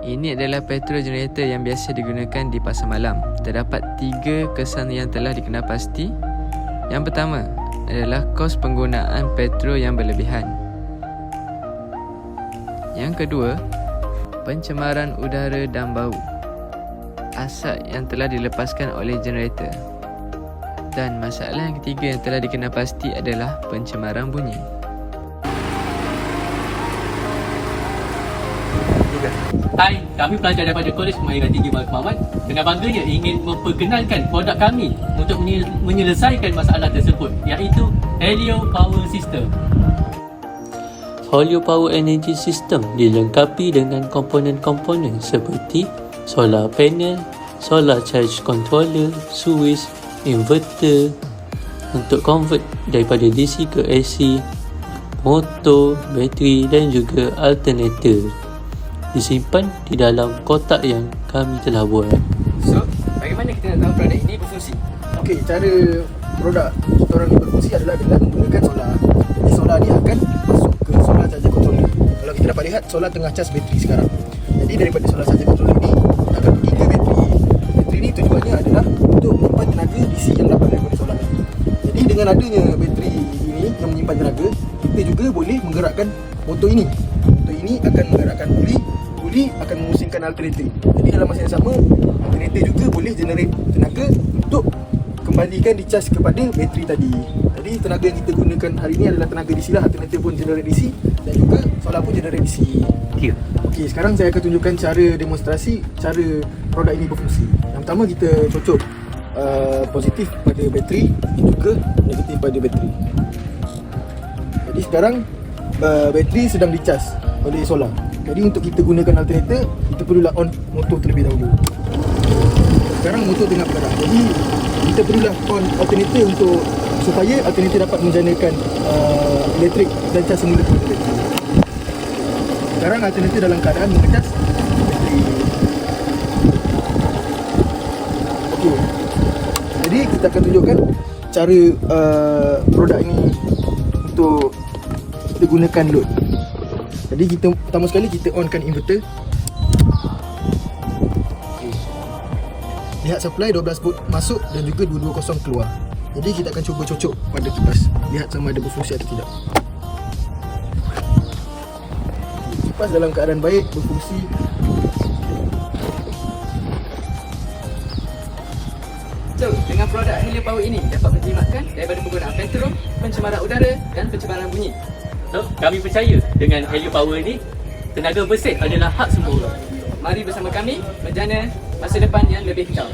Ini adalah petrol generator yang biasa digunakan di pasar malam. Terdapat 3 kesan yang telah dikenal pasti. Yang pertama adalah kos penggunaan petrol yang berlebihan. Yang kedua, pencemaran udara dan bau, asap yang telah dilepaskan oleh generator. Dan masalah yang ketiga yang telah dikenal pasti adalah pencemaran bunyi. Hai, kami pelajar daripada Kolej Kemahiran Tinggi Malaka Mahmud dengan bangganya ingin memperkenalkan produk kami untuk menyelesaikan masalah tersebut, iaitu Helio Power System. Helio Power Energy System dilengkapi dengan komponen-komponen seperti solar panel, solar charge controller, switch, inverter untuk convert daripada DC ke AC, motor, bateri dan juga alternator. Disimpan di dalam kotak yang kami telah buat. So, bagaimana kita nak tahu produk ini berfungsi? Okey, cara produk kita orang berfungsi adalah dengan menggunakan solar. Jadi solar ni akan masuk ke solar charger controller. Kalau kita dapat lihat, solar tengah cas bateri sekarang. Jadi daripada solar charger controller ni akan pergi ke bateri. Bateri ni tujuannya adalah untuk menyimpan tenaga DC yang dapat daripada solar tadi. Jadi dengan adanya bateri ini yang menyimpan tenaga, kita juga boleh menggerakkan motor ini. Motor ini akan menggerakkan puli akan memusingkan alternator. Jadi dalam masa yang sama, alternator juga boleh generate tenaga untuk kembalikan dicas kepada bateri tadi. Jadi tenaga yang kita gunakan hari ini adalah tenaga DC lah. Alternator pun generate DC dan juga solar pun generate DC. Okey, sekarang saya akan tunjukkan cara demonstrasi cara produk ini berfungsi. Yang pertama, kita cocok positif pada bateri dan juga negatif pada bateri. Jadi sekarang bateri sedang dicas oleh solar. Jadi untuk kita gunakan alternator, kita perlulah on motor terlebih dahulu. Sekarang motor tengah bergerak. Jadi kita perlulah on alternator supaya alternator dapat menjanakan elektrik dan cas semula kepada bateri. Sekarang alternator dalam keadaan mengecas bateri. Okey. Jadi kita akan tunjukkan cara produk ini untuk kita gunakan load. Jadi kita pertama sekali kita onkan inverter. Lihat supply 12 volt masuk dan juga 220 keluar. Jadi kita akan cuba cocok pada kipas, lihat sama ada berfungsi atau tidak. Kipas dalam keadaan baik, berfungsi. So, dengan produk Helio Power ini dapat menjimatkan daripada penggunaan petrol, pencemaran udara dan pencemaran bunyi. So, kami percaya dengan Helio Power ini, tenaga bersih adalah hak semua orang. Mari bersama kami menjana masa depan yang lebih kekal.